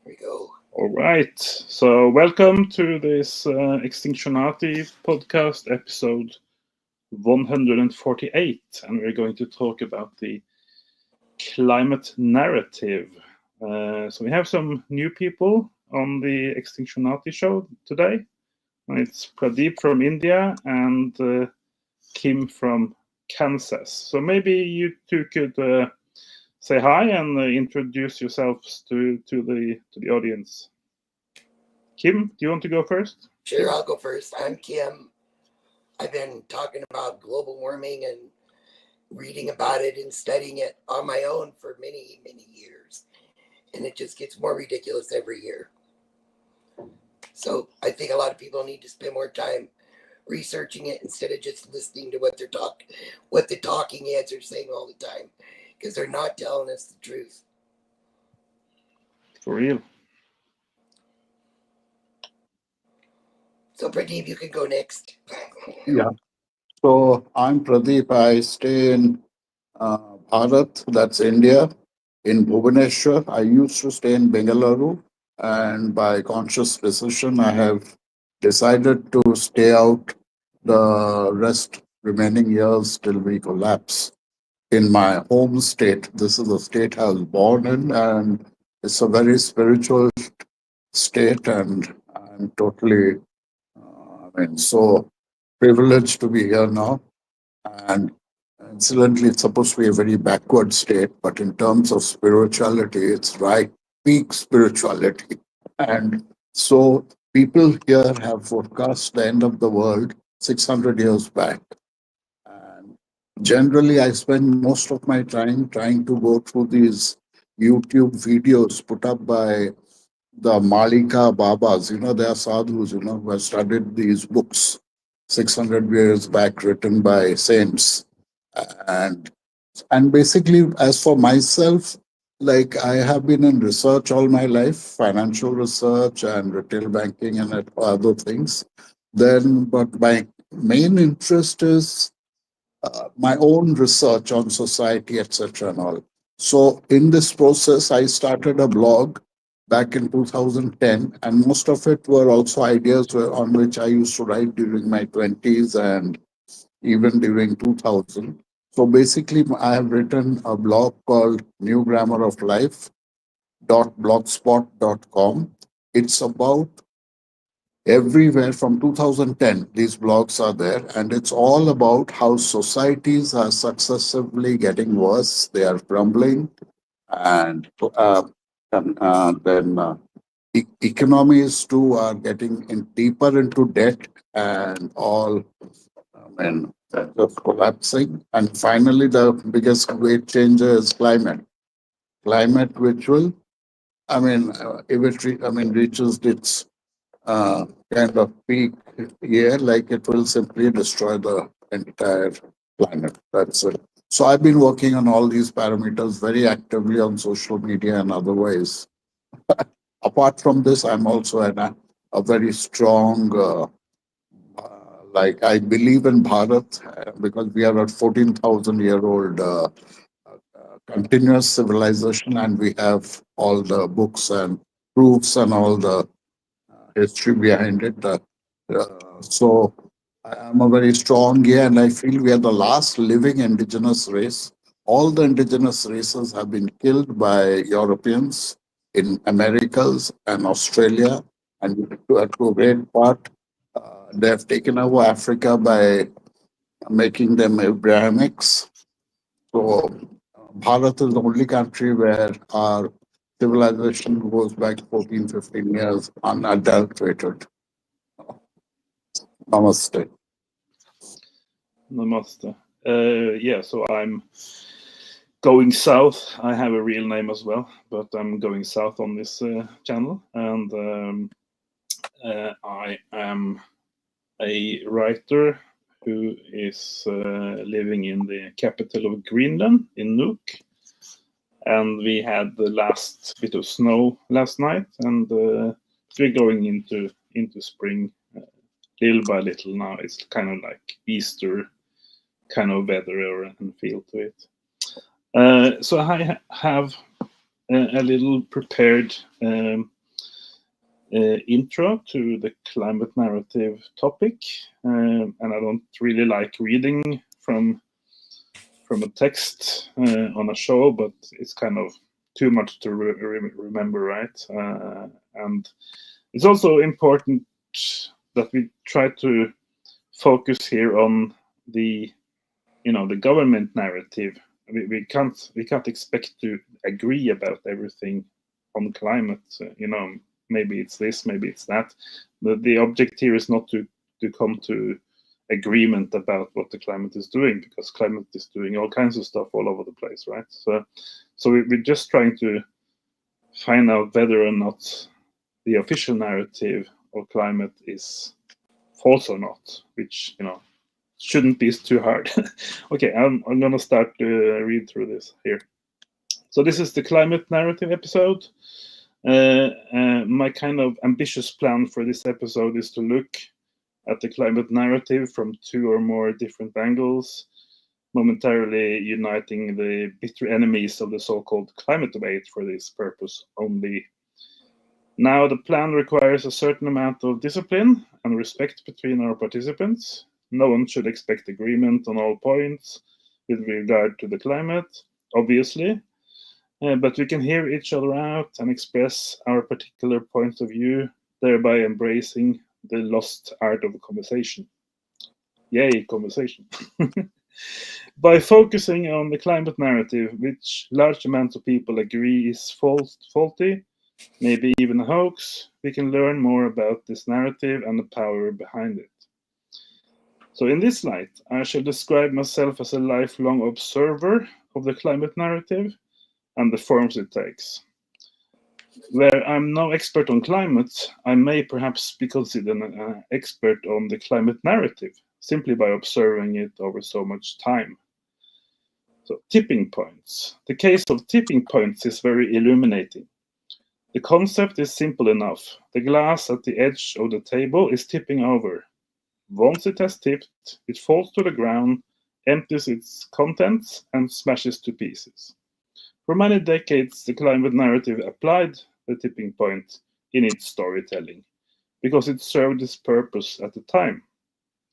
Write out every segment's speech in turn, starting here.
Here we go. All right. So, welcome to this Extinctionati podcast, episode 148. And we're going to talk about the climate narrative. So, we have some new people on the Extinctionati show today. It's Pradeep from India and Kim from Kansas. So, maybe you two could say hi and introduce yourselves to the audience. Kim, do you want to go first? Sure, I'll go first. I'm Kim. I've been talking about global warming and reading about it and studying it on my own for many, many years. And it just gets more ridiculous every year. So I think a lot of people need to spend more time researching it instead of just listening to what the talking heads are saying all the time, because they're not telling us the truth. For real. So Pradeep, you can go next. Yeah. So I'm Pradeep. I stay in Bharat, that's India, in Bhubaneswar. I used to stay in Bengaluru, and by conscious decision, I have decided to stay out the rest remaining years till we collapse in my home state. This is the state I was born in, and it's a very spiritual state, and I'm totally, so privileged to be here now. And incidentally, it's supposed to be a very backward state, but in terms of spirituality, it's right peak spirituality. And so people here have forecast the end of the world 600 years back. And generally, I spend most of my time trying to go through these YouTube videos put up by the Malika Babas. They are sadhus, who have studied these books 600 years back, written by saints. And and basically, as for myself, like I have been in research all my life, financial research and retail banking and other things. But my main interest is my own research on society, etc. and all. So in this process, I started a blog back in 2010, and most of it were also ideas on which I used to write during my 20s and even during 2000. So basically, I have written a blog called New Grammar of Life .blogspot.com. It's about everywhere from 2010. These blogs are there, and it's all about how societies are successively getting worse. They are crumbling, and then economies too are getting deeper into debt, and all just collapsing. And finally, the biggest great changer is climate, which will, if it reaches its kind of peak year, like it will simply destroy the entire planet. That's it. So I've been working on all these parameters very actively on social media and otherwise. Apart from this, I'm also a very strong, like I believe in Bharat because we are a 14,000-year-old continuous civilization, and we have all the books and proofs and all the history behind it. So I'm a very strong yeah, and I feel we are the last living indigenous race. All the indigenous races have been killed by Europeans in Americas and Australia, and to a great part, they have taken over Africa by making them Abrahamics. So Bharat is the only country where our civilization goes back 14, 15 years unadulterated. Namaste. Namaste. Yeah, so I'm going south. I have a real name as well, but I'm going south on this channel, and I am a writer who is living in the capital of Greenland, in Nuuk. And we had the last bit of snow last night, and we're going into spring little by little now. It's kind of like Easter kind of weather and feel to it. So I have a little prepared intro to the climate narrative topic, and I don't really like reading from a text on a show, but it's kind of too much to remember, right? And it's also important that we try to focus here on the government narrative. We can't expect to agree about everything on climate. Maybe it's this, maybe it's that. The object here is not to come to agreement about what the climate is doing, because climate is doing all kinds of stuff all over the place, right? So we're just trying to find out whether or not the official narrative of climate is false or not, which shouldn't be too hard. Okay, I'm gonna start to read through this here. So this is the climate narrative episode. My kind of ambitious plan for this episode is to look at the climate narrative from two or more different angles, momentarily uniting the bitter enemies of the so-called climate debate for this purpose only. Now, the plan requires a certain amount of discipline and respect between our participants. No one should expect agreement on all points with regard to the climate, obviously, but we can hear each other out and express our particular point of view, thereby embracing the lost art of conversation. Yay, conversation. By focusing on the climate narrative, which large amounts of people agree is faulty, maybe even a hoax, we can learn more about this narrative and the power behind it. So in this light, I shall describe myself as a lifelong observer of the climate narrative and the forms it takes. Where I'm no expert on climate, I may perhaps be considered an expert on the climate narrative, simply by observing it over so much time. So, tipping points. The case of tipping points is very illuminating. The concept is simple enough. The glass at the edge of the table is tipping over. Once it has tipped, it falls to the ground, empties its contents, and smashes to pieces. For many decades, the climate narrative applied the tipping point in its storytelling, because it served its purpose at the time.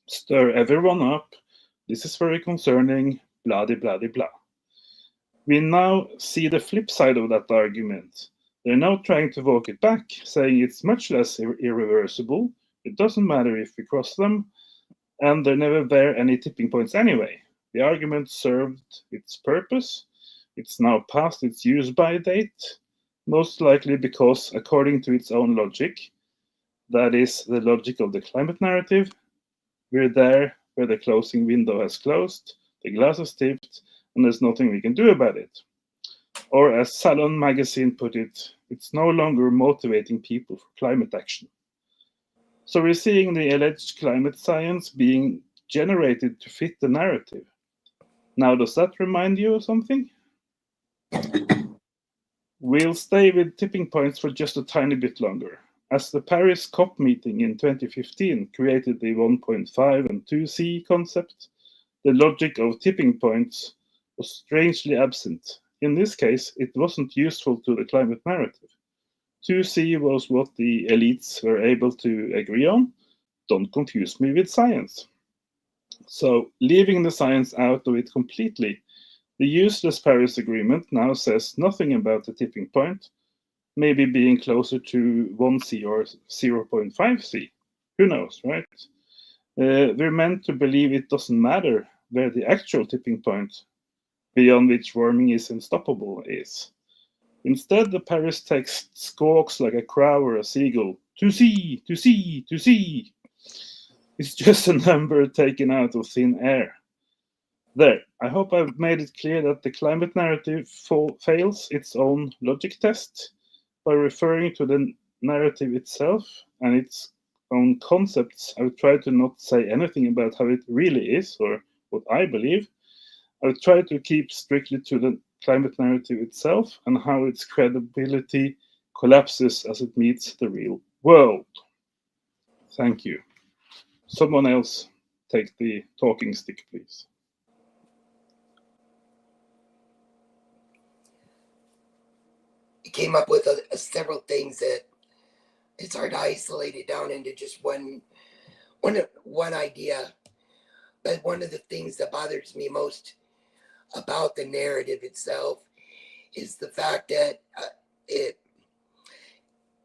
Stir everyone up. This is very concerning, blah, blah, blah. We now see the flip side of that argument. They're now trying to walk it back, saying it's much less irreversible. It doesn't matter if we cross them, and there never were any tipping points anyway. The argument served its purpose. It's now past its use-by date, most likely because, according to its own logic, that is, the logic of the climate narrative, we're there where the closing window has closed, the glass is tipped, and there's nothing we can do about it. Or as Salon magazine put it, it's no longer motivating people for climate action. So we're seeing the alleged climate science being generated to fit the narrative. Now, does that remind you of something? We'll stay with tipping points for just a tiny bit longer. As the Paris COP meeting in 2015 created the 1.5 and 2C concept, the logic of tipping points was strangely absent. In this case, it wasn't useful to the climate narrative. 2C was what the elites were able to agree on. Don't confuse me with science. So, leaving the science out of it completely, the useless Paris Agreement now says nothing about the tipping point, maybe being closer to 1C or 0.5C. Who knows, right? We're meant to believe it doesn't matter where the actual tipping point, beyond which warming is unstoppable, is. Instead, the Paris text squawks like a crow or a seagull. To see, to see, to see. It's just a number taken out of thin air. There, I hope I've made it clear that the climate narrative fails its own logic test by referring to the narrative itself and its own concepts. I've tried to not say anything about how it really is or what I believe. I've tried to keep strictly to the climate narrative itself and how its credibility collapses as it meets the real world. Thank you. Someone else take the talking stick, please. He came up with several things that it's hard to isolate it down into just one idea. But one of the things that bothers me most about the narrative itself is the fact that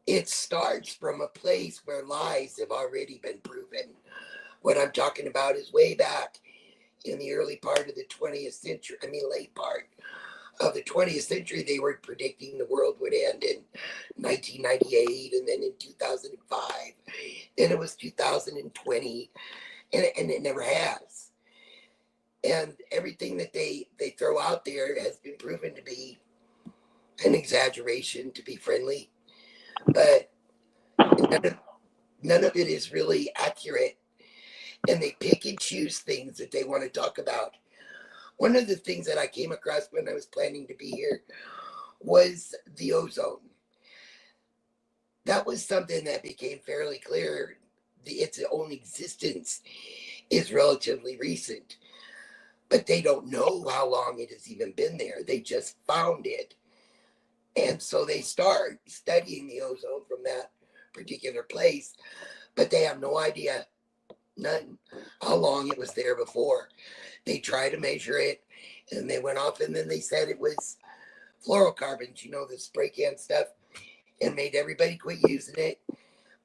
it starts from a place where lies have already been proven. What I'm talking about is way back in the early part of the 20th century, late part of the 20th century, they were predicting the world would end in 1998, and then in 2005, then it was 2020, and it never has. And everything that they throw out there has been proven to be an exaggeration, to be friendly, but none of it is really accurate. And they pick and choose things that they want to talk about. One of the things that I came across when I was planning to be here was the ozone. That was something that became fairly clear. Its own existence is relatively recent, but they don't know how long it has even been there. They just found it. And so they start studying the ozone from that particular place, but they have no idea, none, how long it was there before. They tried to measure it, and they went off, and then they said it was fluorocarbons, the spray can stuff, and made everybody quit using it.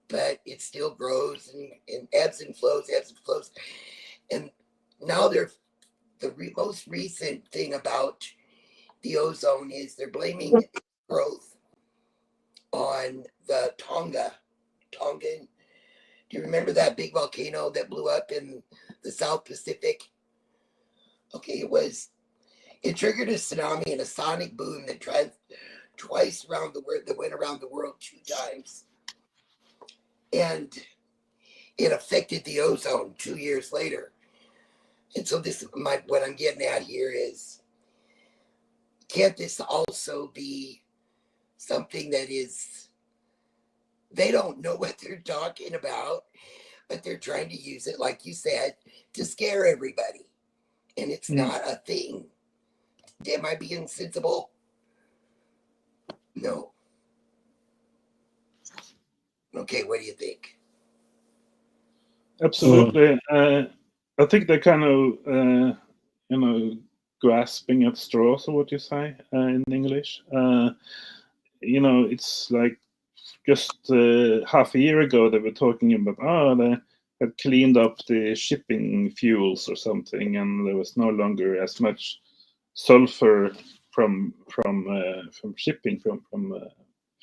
But it still grows and ebbs and flows, ebbs and flows. And now the most recent thing about the ozone is they're blaming its growth on the Tongan. Do you remember that big volcano that blew up in the South Pacific? Okay, it triggered a tsunami and a sonic boom that twice around the world, that went around the world 2 times. And it affected the ozone 2 years later. And so what I'm getting at here is, can't this also be something that is, they don't know what they're talking about, but they're trying to use it, like you said, to scare everybody. And it's not a thing. Am I being sensible? No. Okay, what do you think? Absolutely. I think they're kind of, grasping at straws, or what you say in English. It's like just half a year ago they were talking about, they had cleaned up the shipping fuels or something, and there was no longer as much sulfur from shipping from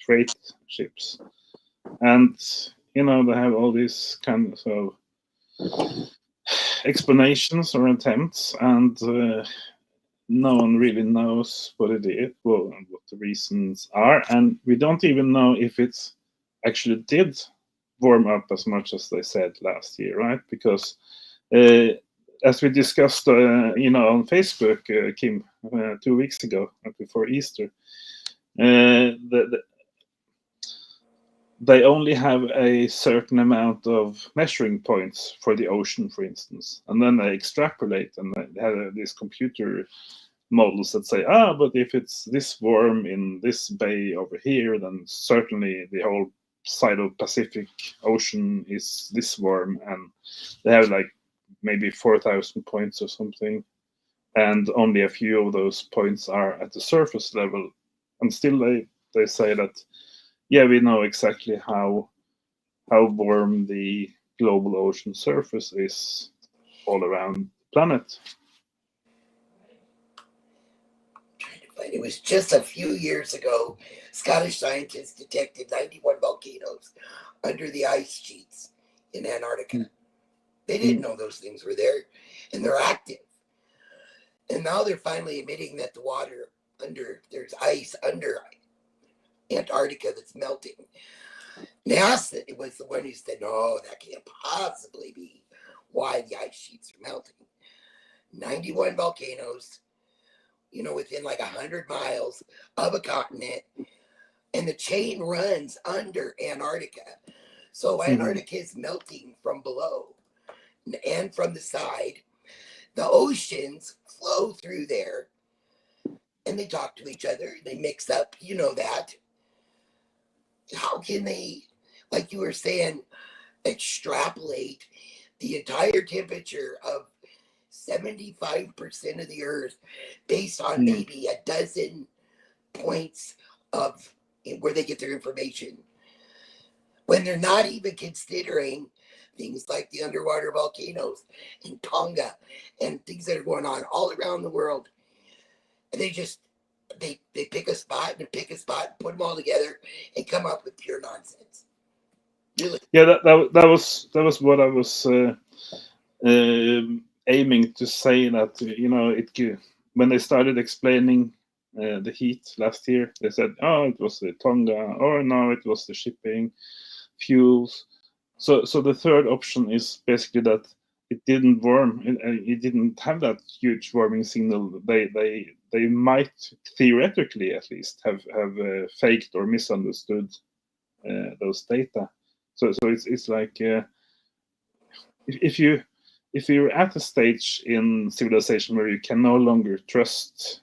freight ships, and they have all these kinds of explanations or attempts, and no one really knows what it is, well, and what the reasons are, and we don't even know if it's actually did warm up as much as they said last year, right? Because as we discussed, on Facebook, Kim, 2 weeks ago, before Easter, they only have a certain amount of measuring points for the ocean, for instance, and then they extrapolate, and they have these computer models that say, but if it's this warm in this bay over here, then certainly the whole side of Pacific Ocean is this warm, and they have like maybe 4,000 points or something, and only a few of those points are at the surface level, and still they say that, yeah, we know exactly how warm the global ocean surface is all around the planet. It was just a few years ago, Scottish scientists detected 91 volcanoes under the ice sheets in Antarctica. They didn't know those things were there, and they're active. And now they're finally admitting that the water there's ice under Antarctica that's melting. NASA was the one who said, no, that can't possibly be why the ice sheets are melting. 91 volcanoes, within like 100 miles of a continent, and the chain runs under Antarctica. So Antarctica is melting from below and from the side. The oceans flow through there, and they talk to each other. They mix up, that. How can they? like you were saying, extrapolate the entire temperature of 75% of the Earth based on maybe a dozen points of where they get their information, when they're not even considering things like the underwater volcanoes in Tonga and things that are going on all around the world. And they pick a spot and put them all together and come up with pure nonsense. Really? Yeah, that was what I was aiming to say. That when they started explaining the heat last year, they said, "Oh, it was the Tonga," or "No, it was the shipping fuels." So the third option is basically that it didn't warm. It didn't have that huge warming signal. They might theoretically at least have faked or misunderstood those data. So it's like if you're at a stage in civilization where you can no longer trust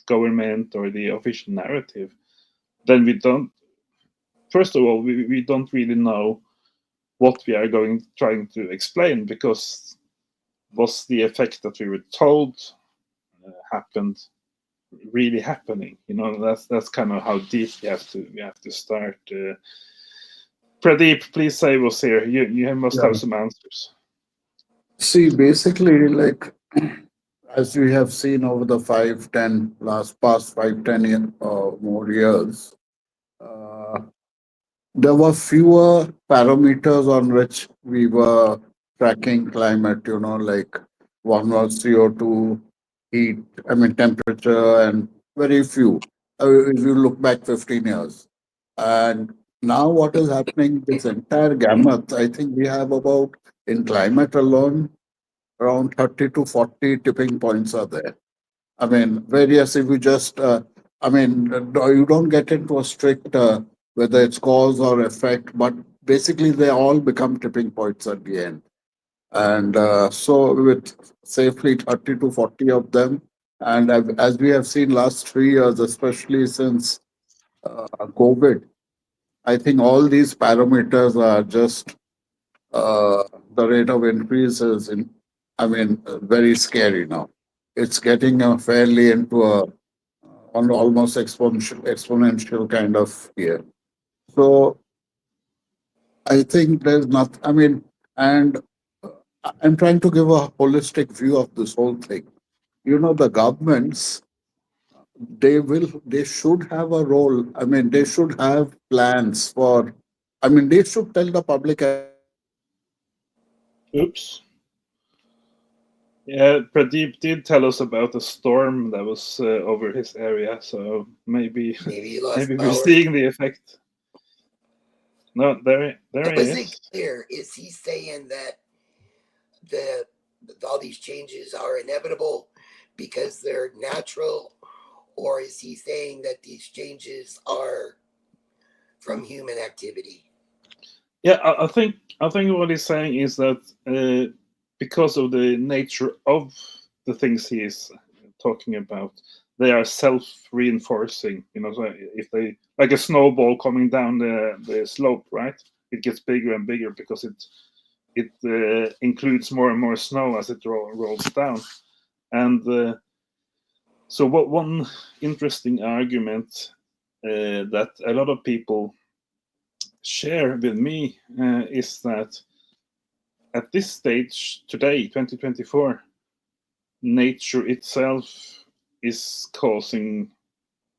government or the official narrative, then we don't. First of all, we don't really know what we are trying to explain, because was the effect that we were told happened really happening? That's kind of how deep we have to start. Pradeep, please save us here. You must have some answers. See, basically, like as we have seen over the past 5, 10 or more years, uh, there were fewer parameters on which we were tracking climate, like one was CO2, heat, temperature, and very few. If you look back 15 years. And now what is happening, this entire gamut, I think we have about, in climate alone, around 30 to 40 tipping points are there. Various, if you just, you don't get into a strict, whether it's cause or effect, but basically they all become tipping points at the end. And so with safely 30 to 40 of them, and as we have seen last 3 years, especially since COVID, I think all these parameters are just the rate of increase is very scary now. It's getting fairly into on almost exponential kind of year. So I think there's not. And I'm trying to give a holistic view of this whole thing. The governments, they should have a role. They should have plans for. They should tell the public. Oops. Yeah, Pradeep did tell us about a storm that was over his area, so maybe Maybe he lost maybe we're power. seeing the effect. No, there he Wasn't is. clear. Is he saying that the all these changes are inevitable because they're natural, or is he saying that these changes are from human activity? Yeah, I think what he's saying is that because of the nature of the things he is talking about, they are self-reinforcing. So if they, like a snowball coming down the slope, right? It gets bigger and bigger because it includes more and more snow as it rolls down. And so what one interesting argument that a lot of people share with me is that at this stage today, 2024, nature itself is causing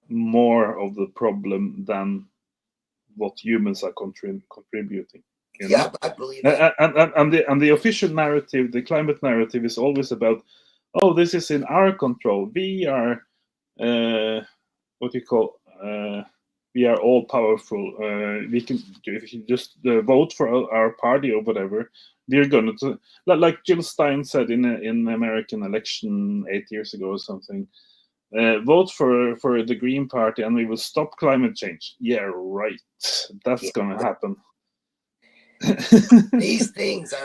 more of the problem than what humans are contributing. Yeah, I believe that. And the official narrative, the climate narrative, is always about, oh, this is in our control. We are what you call we are all powerful. We can, if you just vote for our party or whatever, we're going to, like Jill Stein said in an American election 8 years ago or something. Vote for the Green Party and we will stop climate change. Yeah, right. That's going to happen. These things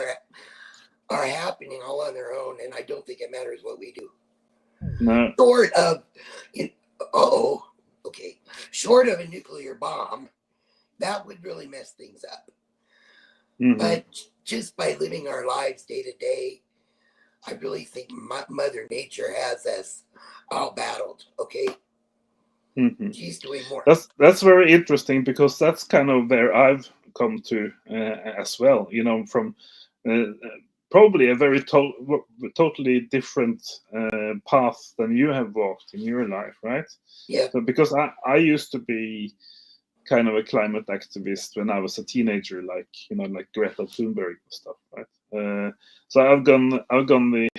are happening all on their own, and I don't think it matters what we do. No. Short of a nuclear bomb, that would really mess things up. Mhm. But just by living our lives day to day, I really think Mother Nature has us all battled. Okay, Mhm. she's doing more. That's very interesting, because that's kind of where I've come to as well. You know, from probably a very totally different path than you have walked in your life, right? Yeah, So because I used to be kind of a climate activist when I was a teenager, like, you know, like Greta Thunberg and stuff, right? So I've gone the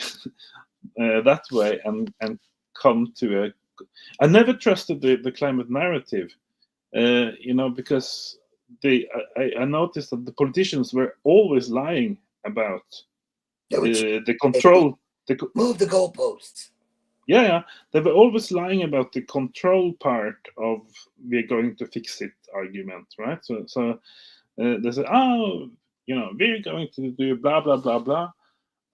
that way, and come to a. I never trusted the climate narrative, you know, because I noticed that the politicians were always lying about they would the control. move the goalposts. Yeah, yeah, they were always lying about the control part of "we're going to fix it" argument, right? So they say, "Oh, you know, we're going to do blah blah blah blah,"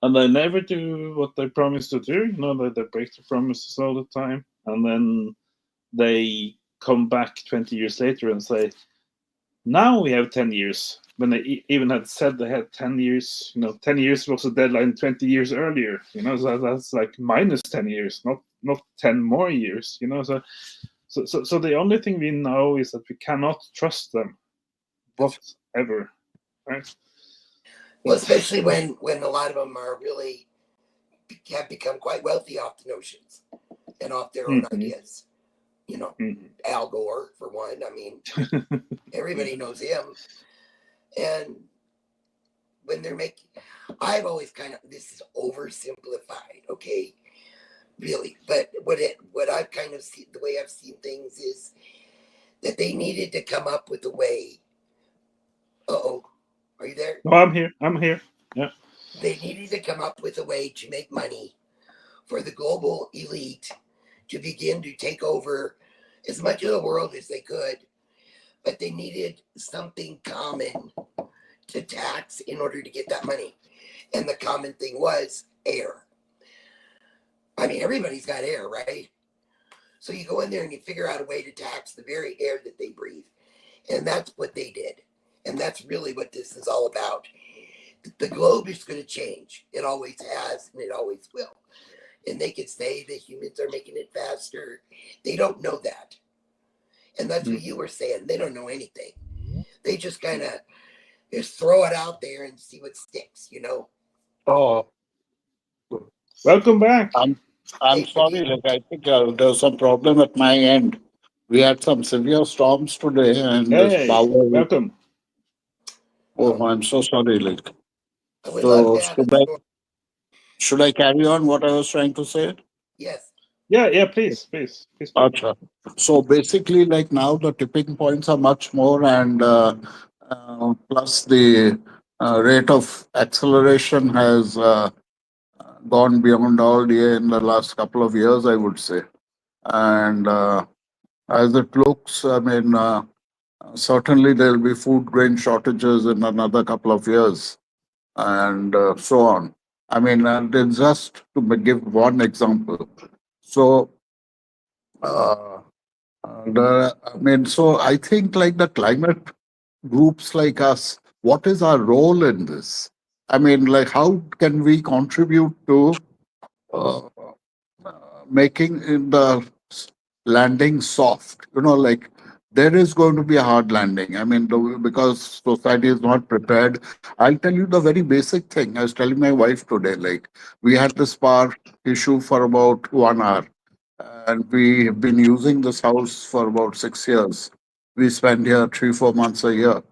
and they never do what they promise to do. You know, they break the promises all the time, and then they come back 20 years later and say, now we have 10 years, when they even had said they had 10 years. You know, 10 years was the deadline 20 years earlier. You know, so that's like minus 10 years, not 10 more years. You know, so the only thing we know is that we cannot trust them whatever, right? Well, especially when a lot of them are really have become quite wealthy off the notions and off their own Mhm, ideas. You know, mhm. Al Gore for one. I mean, everybody knows him. And when they're making, I've always kind of, this is oversimplified, okay, really. But what I've kind of seen, the way I've seen things is that they needed to come up with a way. Oh, are you there? No, I'm here. Yeah. They needed to come up with a way to make money for the global elite to begin to take over as much of the world as they could, but they needed something common to tax in order to get that money. And the common thing was air. I mean, everybody's got air, right? So you go in there and you figure out a way to tax the very air that they breathe. And that's what they did. And that's really what this is all about. The globe is going to change. It always has and it always will. And they could say that humans are making it faster. They don't know that. And that's what you were saying. They don't know anything. They just kind of just throw it out there and see what sticks, you know? Oh, Welcome back. I'm Hey, sorry. Like I think there's some problem at my end. We had some severe storms today, and this Hey, power. welcome. Oh, I'm so sorry. Like, I would love so to have it. should I carry on what I was trying to say? Yes. Yeah, please do. Acha. So basically, like now the tipping points are much more, and plus the rate of acceleration has gone beyond all year in the last couple of years, I would say. And as it looks, I mean, certainly there'll be food grain shortages in another couple of years, and so on. I mean, and then just to give one example. So, uh, I mean, so I think like the climate groups like us, what is our role in this? I mean, like, how can we contribute to uh, making the landing soft? You know, like there is going to be a hard landing. I mean, because society is not prepared. I'll tell you the very basic thing. I was telling my wife today, like, we had this power issue for about 1 hour, and we have been using this house for about 6 years. We spend here 3, 4 months a year,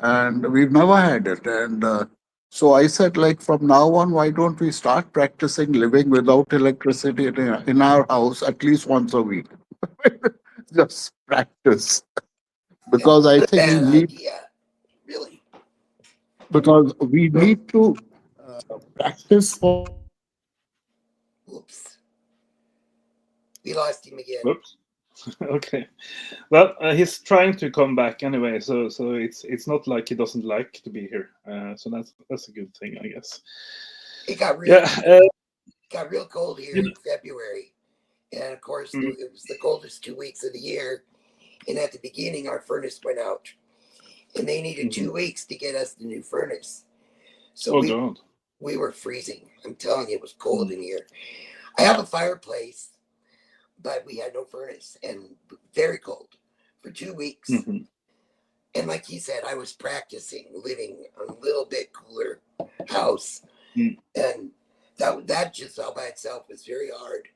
and we've never had it. And so I said, like, from now on, why don't we start practicing living without electricity in our house at least once a week? Just practice, That's because I not a think bad idea. Really. we need to practice for. Oops. We lost him again. Whoops. Okay. Well, he's trying to come back anyway, so it's not like he doesn't like to be here. So that's a good thing, I guess. It got real Yeah. got real cold here You in February. And of course know, it was the coldest 2 weeks of the year. And at the beginning our furnace went out. and they needed 2 weeks to get us the new furnace. So Oh God. we were freezing. I'm telling you, it was cold in here. I have a fireplace, but we had no furnace and very cold for 2 weeks. And like he said, I was practicing living a little bit cooler house. And that just all by itself was very hard.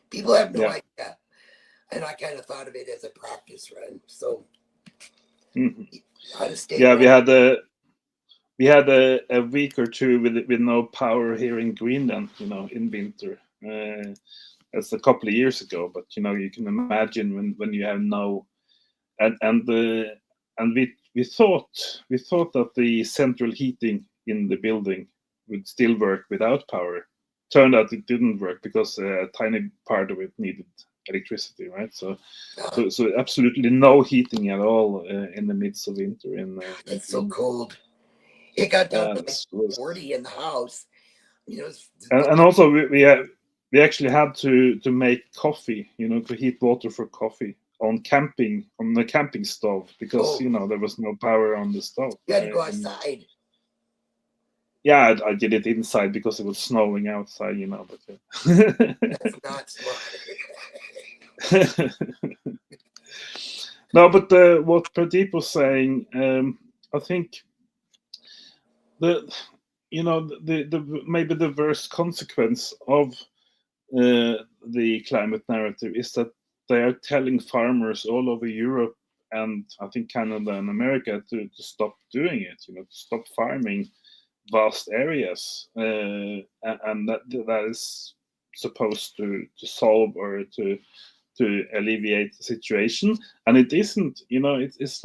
People have no idea. And I kind of thought of it as a practice run. So how to stay Yeah, warm. we had a week or two with no power here in Greenland, in winter. That's a couple of years ago, but you can imagine when you have no, and we thought that the central heating in the building would still work without power. Turned out it didn't work because a tiny part of it needed electricity, right? So absolutely no heating at all in the midst of winter in It's so Greenland. cold. It got down to This like was 40 in the house. and also we actually had to make coffee, to heat water for coffee on the camping stove because there was no power on the stove. You had to go outside. Yeah, I did it inside because it was snowing outside, but That's not smart. No, but what Pradeep was saying, I think the maybe the worst consequence of the climate narrative is that they are telling farmers all over Europe and I think Canada and America to stop doing it, to stop farming vast areas, and that is supposed to solve or to alleviate the situation, and it isn't. It's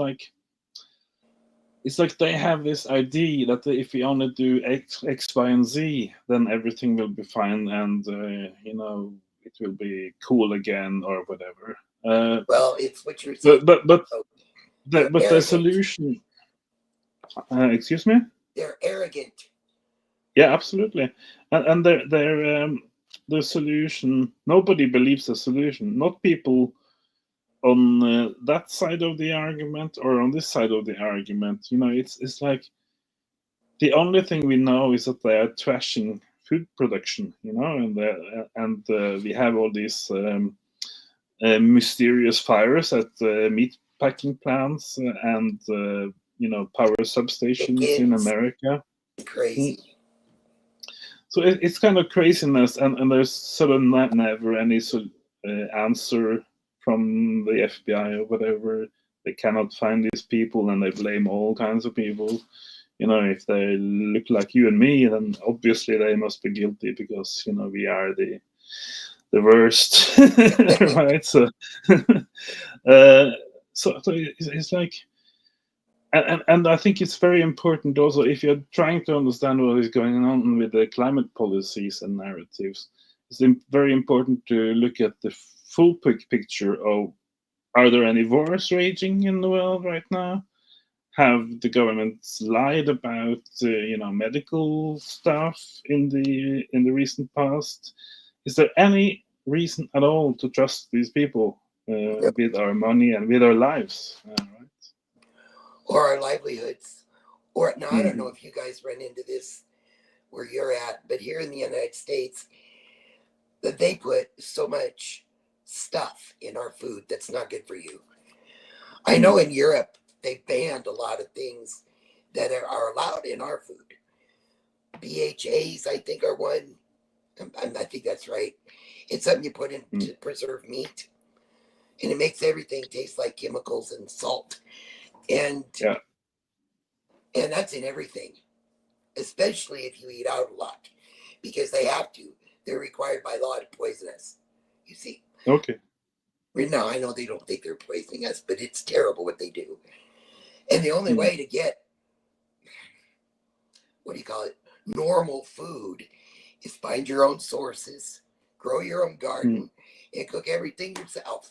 like they have this idea that if we only do X, Y, and Z, then everything will be fine, and it will be cool again or whatever. Well, it's what you're saying. But They're the arrogant. solution. Excuse me. They're arrogant. Yeah, absolutely, and the solution. Nobody believes the solution. Not people on that side of the argument or on this side of the argument. It's like the only thing we know is that they are trashing food production. And we have all these mysterious fires at meat packing plants and power substations in America. Crazy. So it's kind of craziness, and there's sort of never any answer from the FBI or whatever. They cannot find these people, and they blame all kinds of people. If they look like you and me, then obviously they must be guilty because we are the worst, right? So, so it's like. And I think it's very important also if you're trying to understand what is going on with the climate policies and narratives, it's very important to look at the full picture of are there any wars raging in the world right now? Have the governments lied about medical stuff in the recent past? Is there any reason at all to trust these people with our money and with our lives? Right? Or our livelihoods. Or now I don't know if you guys run into this where you're at, but here in the United States, that they put so much stuff in our food that's not good for you. I know in Europe they banned a lot of things that are allowed in our food. BHAs, I think, are one. I think that's right. It's something you put in to preserve meat, and it makes everything taste like chemicals and salt. And that's in everything, especially if you eat out a lot, because they have to. They're required by law to poison us. You see. Okay. Now I know they don't think they're poisoning us, but it's terrible what they do. And the only way to get, normal food is find your own sources, grow your own garden, and cook everything yourself.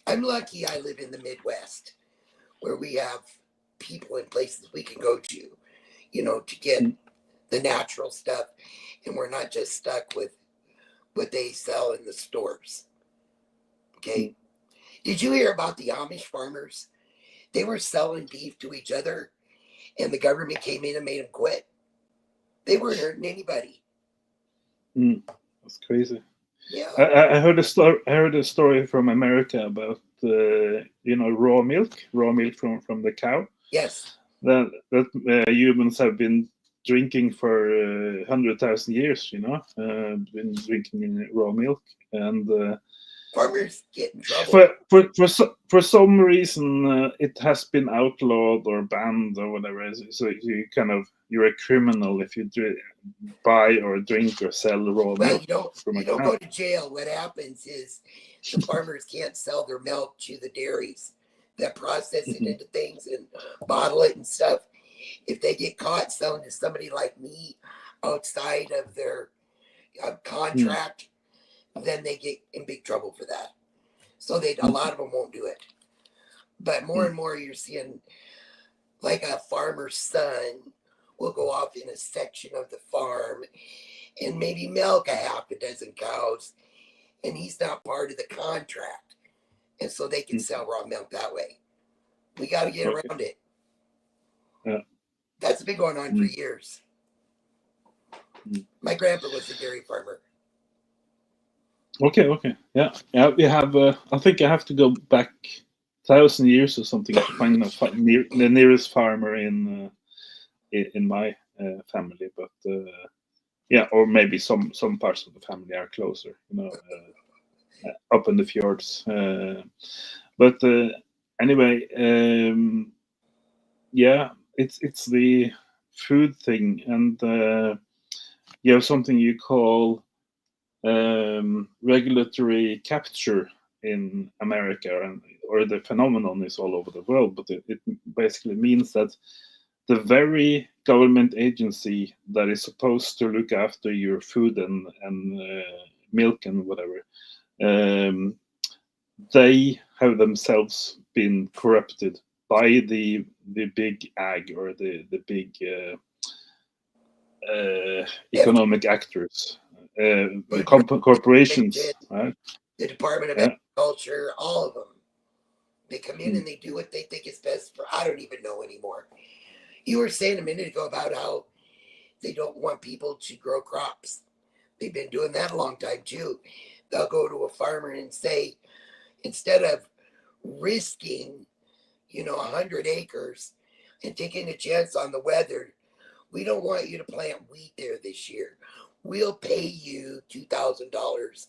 I'm lucky I live in the Midwest where we have people and places we can go to, to get the natural stuff. And we're not just stuck with what they sell in the stores. Okay. Did you hear about the Amish farmers They were selling beef to each other, and the government came in and made them quit. They weren't hurting anybody. That's crazy. Yeah. I heard a story. I heard a story from America about raw milk from the cow Yes. that humans have been drinking for 100,000 years. Been drinking raw milk, and Farmers get in trouble. for some reason it has been outlawed or banned or whatever. So you're a criminal if you buy or drink or sell raw Well, milk you from a don't cow. go to jail. What happens is the farmers can't sell their milk to the dairies that process it into things and bottle it and stuff. If they get caught selling to somebody like me outside of their contract, then they get in big trouble for that. So a lot of them won't do it. But more and more you're seeing like a farmer's son will go off in a section of the farm and maybe milk a half a dozen cows, and he's not part of the contract. And so they can sell raw milk that way. We got to get around it. Yeah. That's been going on for years. My grandpa was a dairy farmer. Okay. Yeah. We have. I think I have to go back 1,000 years or something to find the nearest farmer in my family. But yeah, or maybe some parts of the family are closer. Up in the fjords. But anyway, yeah, it's the food thing, and you have something you call regulatory capture in America, or the phenomenon is all over the world, but it basically means that the very government agency that is supposed to look after your food and milk and whatever, they have themselves been corrupted by the big ag or the big economic actors, corporations, right? The Department of Agriculture, all of them. They come in and they do what they think is best for, I don't even know anymore. You were saying a minute ago about how they don't want people to grow crops. They've been doing that a long time too. They'll go to a farmer and say, instead of risking, 100 acres and taking a chance on the weather, we don't want you to plant wheat there this year. We'll pay you $2,000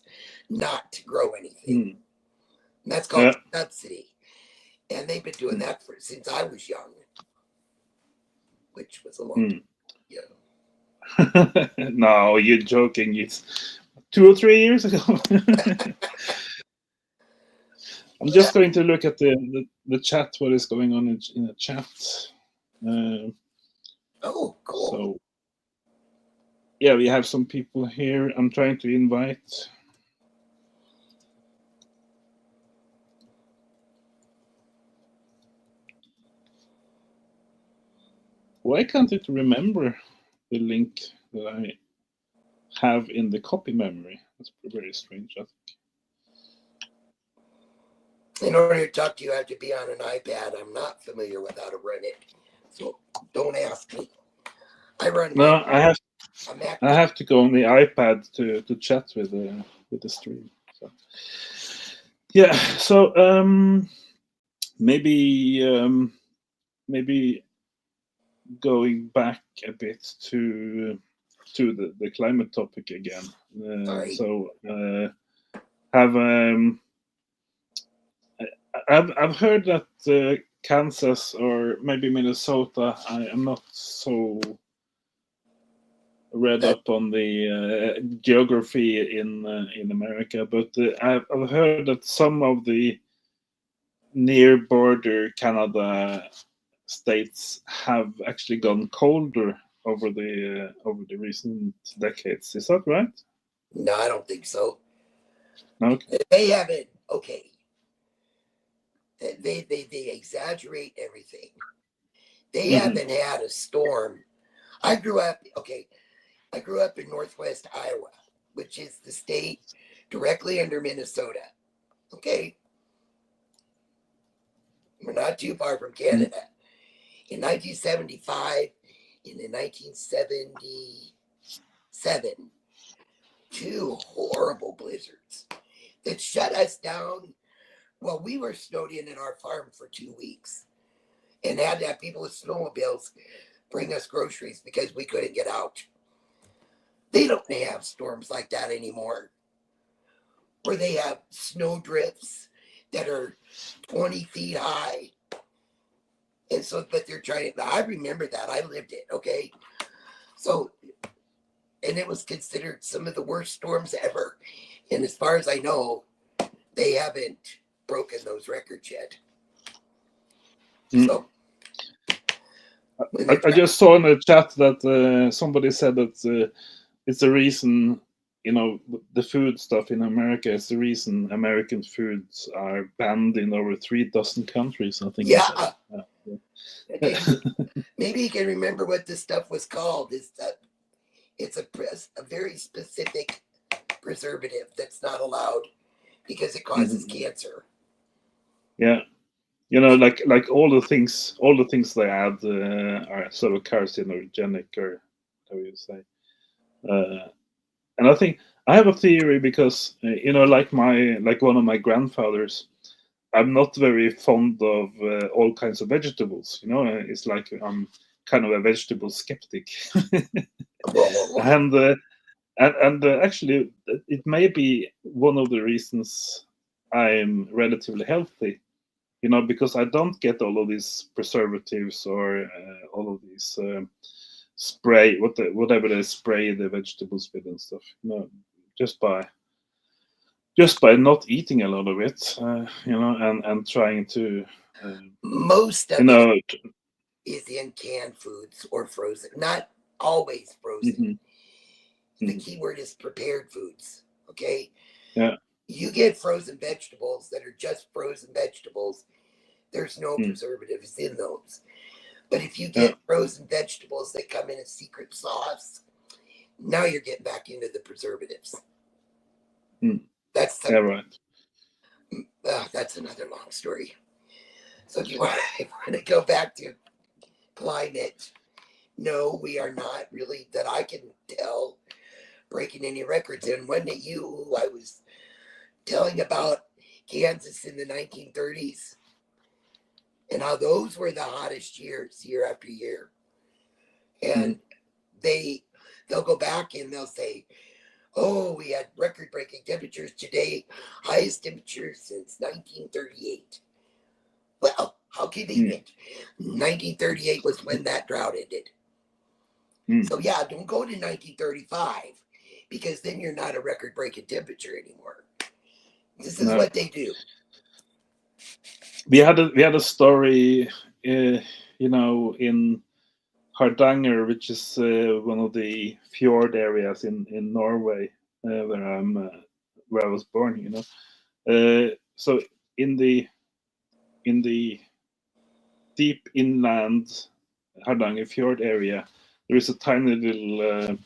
not to grow anything. And that's called subsidy. And they've been doing that since I was young, which was a long time. Yeah. No, you're joking. It's 2 or 3 years ago. I'm just going to look at the chat. What is going on in the chat? Oh, cool. So, yeah, we have some people here. I'm trying to invite. Why can't it remember the link that I have in the copy memory? That's very strange, I think. In order to talk to you, I have to be on an iPad. I'm not familiar with how to run it, so don't ask me. No, I have to go on the iPad to chat with the stream. So yeah, so maybe going back a bit to the climate topic again. So I've heard that Kansas or maybe Minnesota. I am not so read up on the geography in America, but I've heard that some of the near border Canada states have actually gone colder over the recent decades. Is that right? No, I don't think so. Okay. They haven't. Okay. They exaggerate everything. They haven't had a storm. I grew up in Northwest Iowa, which is the state directly under Minnesota. Okay. We're not too far from Canada. In 1975 and in 1977, two horrible blizzards that shut us down. Well, we were snowed in our farm for 2 weeks and had to have people with snowmobiles bring us groceries because we couldn't get out. They don't have storms like that anymore, where they have snow drifts that are 20 feet high. And so, but they're trying to, I remember that. I lived it, okay? So, and it was considered some of the worst storms ever. And as far as I know, they haven't broken those records yet. So, I just saw in the chat that somebody said that it's the reason, the food stuff in America is the reason American foods are banned in over 3 dozen countries, I think. Yeah. Maybe you can remember what this stuff was called. It's a very specific preservative that's not allowed because it causes cancer. Yeah. Like all the things they add are sort of carcinogenic, or how you say. And I think I have a theory because like one of my grandfathers, I'm not very fond of all kinds of vegetables. It's like I'm kind of a vegetable skeptic, and actually, it may be one of the reasons I'm relatively healthy. Because I don't get all of these preservatives or all of these spray, whatever they spray the vegetables with and stuff. Just by not eating a lot of it, and trying to. Most of it is in canned foods or frozen, not always frozen. The key word is prepared foods. Okay. Yeah. You get frozen vegetables that are just frozen vegetables. There's no preservatives in those. But if you get frozen vegetables that come in a secret sauce, now you're getting back into the preservatives. That's right. That's another long story. So if you want to go back to climate, no, we are not really, that I can tell, breaking any records. And wasn't it you who I was telling about Kansas in the 1930s and how those were the hottest years, year after year? And they'll go back and they'll say, oh, we had record-breaking temperatures today, highest temperatures since 1938. Well, how convenient. 1938 was when that drought ended. So yeah, don't go to 1935 because then you're not a record-breaking temperature anymore. This is what they do. We had a story, in Hardanger, which is one of the fjord areas in Norway, where I was born. So in the deep inland Hardanger fjord area, there is a tiny little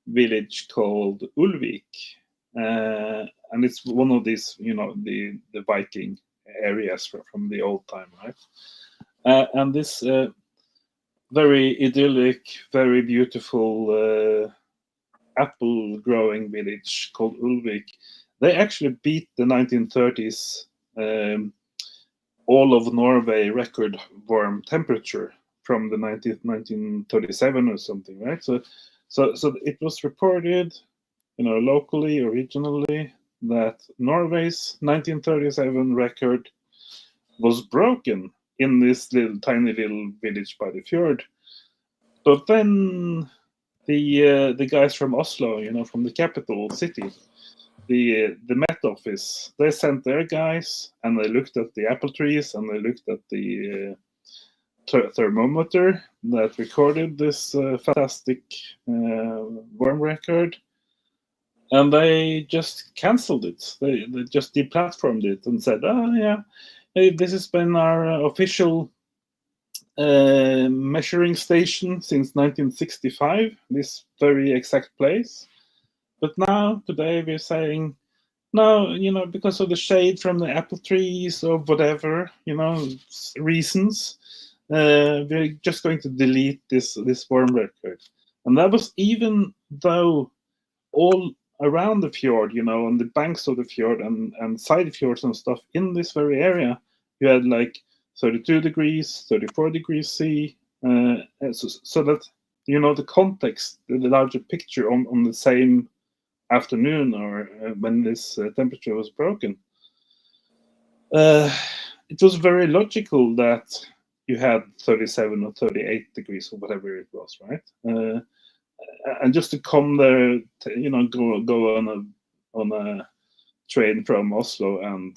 village called Ulvik, and it's one of these, the Viking areas from the old time, right? And this very idyllic, very beautiful apple growing village called Ulvik, they actually beat the 1930s all of Norway record warm temperature from the 1937 or something, right? So it was reported, locally, originally, that Norway's 1937 record was broken in this tiny little village by the fjord. But then the guys from Oslo, from the capital city, the Met Office, they sent their guys and they looked at the apple trees and they looked at the thermometer that recorded this fantastic warm record, and they just cancelled it. They just deplatformed it and said, hey, this has been our official measuring station since 1965, this very exact place. But now, today, we're saying Now, because of the shade from the apple trees or whatever, reasons, we're just going to delete this worm record. And that was even though all around the fjord, on the banks of the fjord and side fjords and stuff in this very area, you had like 32 degrees, 34 degrees C, so that, the context, the larger picture on the same afternoon or when this temperature was broken, it was very logical that you had 37 or 38 degrees or whatever it was, right? And just to come there, go on a train from Oslo and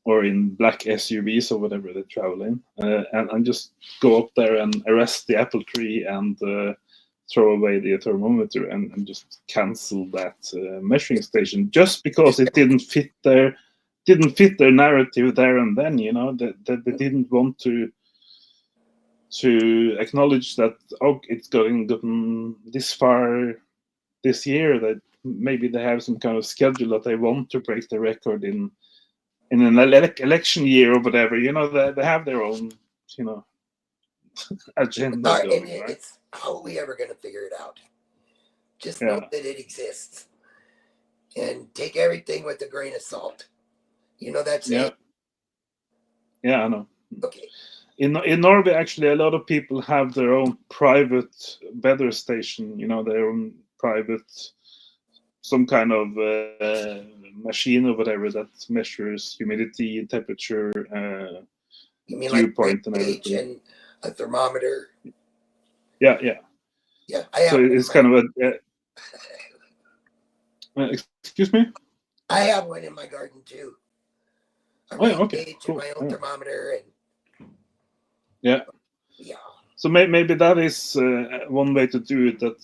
or in black SUVs or whatever they travel in, and just go up there and arrest the apple tree and throw away the thermometer and just cancel that measuring station just because it didn't fit their narrative there and then. That they didn't want to acknowledge that it's gotten this far this year, that maybe they have some kind of schedule that they want to break the record in an election year or whatever. They have their own agenda And going, right? it's how are we ever going to figure it out? Just Yeah. know that it exists and take everything with a grain of salt. That's it. Yeah, I know. Okay. In Norway, actually, a lot of people have their own private weather station. Their own private, some kind of machine or whatever that measures humidity, temperature, You mean dew like point, and gauge everything. and a thermometer? Yeah. Yeah, I have. So it's kind of excuse me. I have one in my garden too. A Oh, yeah, rain okay, gauge cool. and my own thermometer, and Yeah. So maybe that is one way to do it. That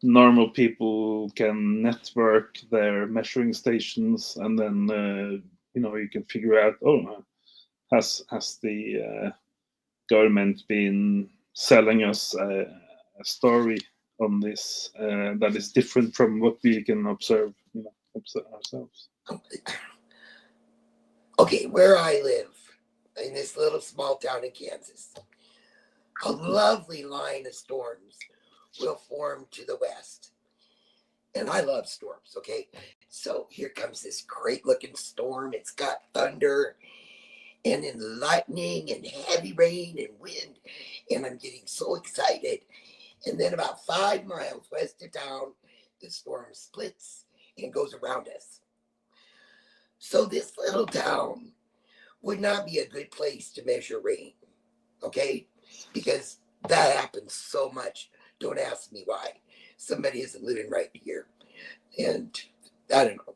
normal people can network their measuring stations, and then you can figure out, has the government been selling us a story on this that is different from what we can observe, ourselves. Okay, where I live in this little small town in Kansas, a lovely line of storms will form to the west. And I love storms, okay? So here comes this great looking storm. It's got thunder and then lightning and heavy rain and wind. And I'm getting so excited. And then about 5 miles west of town, the storm splits and goes around us. So this little town would not be a good place to measure rain, okay? Because that happens so much. Don't ask me why. Somebody isn't living right here. And I don't know.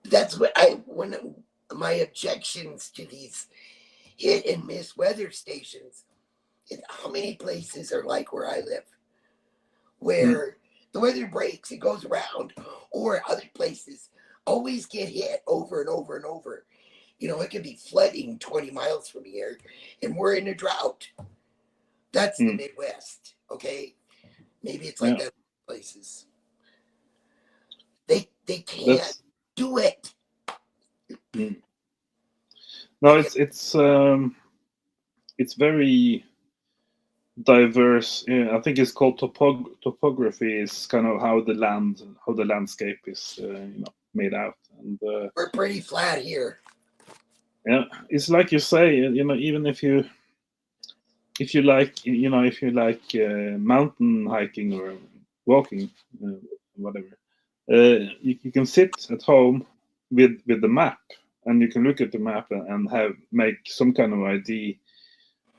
That's what when my objections to these hit and miss weather stations is how many places are like where I live, where the weather breaks, it goes around, or other places always get hit over and over and over. It could be flooding 20 miles from here, and we're in a drought. That's the Midwest, okay? Maybe it's like that in places. They can't do it. No, it's very diverse. I think it's called topography. Is kind of how the landscape is made out, and we're pretty flat here. Yeah, it's like you say. Even if you like mountain hiking or walking, whatever, you can sit at home with the map, and you can look at the map and make some kind of idea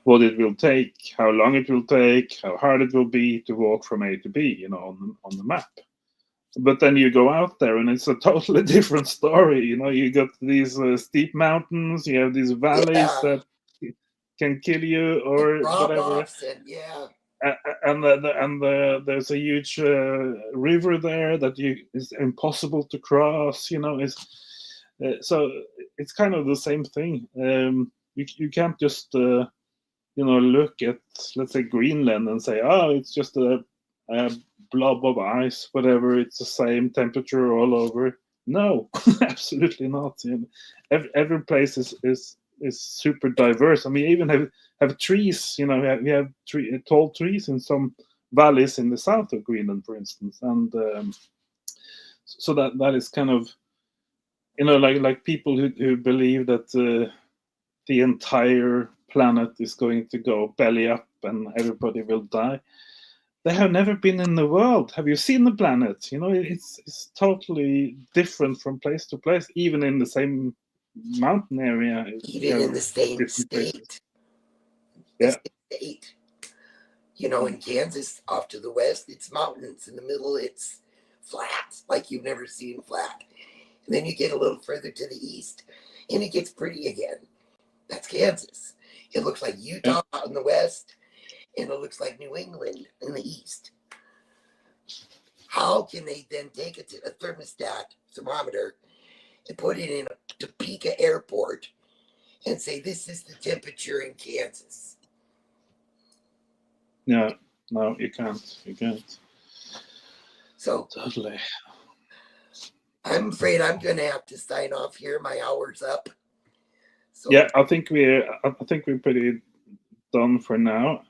what it will take, how long it will take, how hard it will be to walk from A to B, on the map. But then you go out there and it's a totally different story. You got these steep mountains, you have these valleys that can kill you or whatever. And there's a huge river there that is impossible to cross. So it's kind of the same thing. You can't just look at, let's say, Greenland and say, oh, it's just a blob of ice, whatever. It's the same temperature all over. No, absolutely not. You know, every place is super diverse. I mean, even have trees. You know, we have tall trees in some valleys in the south of Greenland, for instance, and so that is kind of, you know, like people who believe that the entire planet is going to go belly up and everybody will die. They have never been in the world. Have you seen the planet? You know, it's totally different from place to place, even in the same mountain area. Even in the same different places. state. Yeah. The same state. You know, in Kansas, off to the west, it's mountains. In the middle, it's flat, like you've never seen flat. And then you get a little further to the east, and it gets pretty again. That's Kansas. It looks like Utah out in the west, and it looks like New England in the east. How can they then take a thermometer, and put it in a Topeka airport and say this is the temperature in Kansas? Yeah, no, you can't. You can't. So totally. I'm afraid I'm going to have to sign off here. My hour's up. So, yeah, I think we're pretty done for now.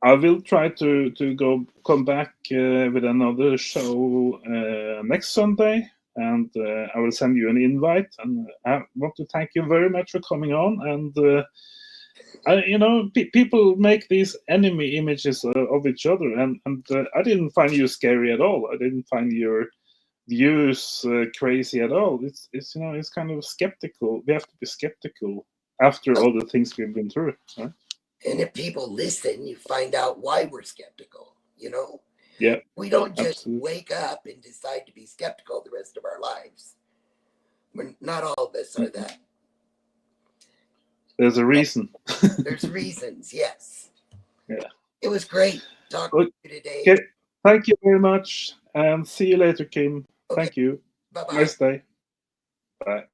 I will try to come back with another show next Sunday, and I will send you an invite. And I want to thank you very much for coming on. And you know, people make these enemy images of each other, and I didn't find you scary at all. I didn't find your views crazy at all. It's you know, it's kind of skeptical. We have to be skeptical after all the things we've been through, right? And if people listen, you find out why we're skeptical, you know? Yeah. We don't just absolutely. wake up and decide to be skeptical the rest of our lives. Not all of us are that. There's a reason. There's reasons, yes. Yeah. It was great talking to you today. Okay. Thank you very much, and see you later, Kim. Okay. Thank you. Bye-bye. Nice day. Bye.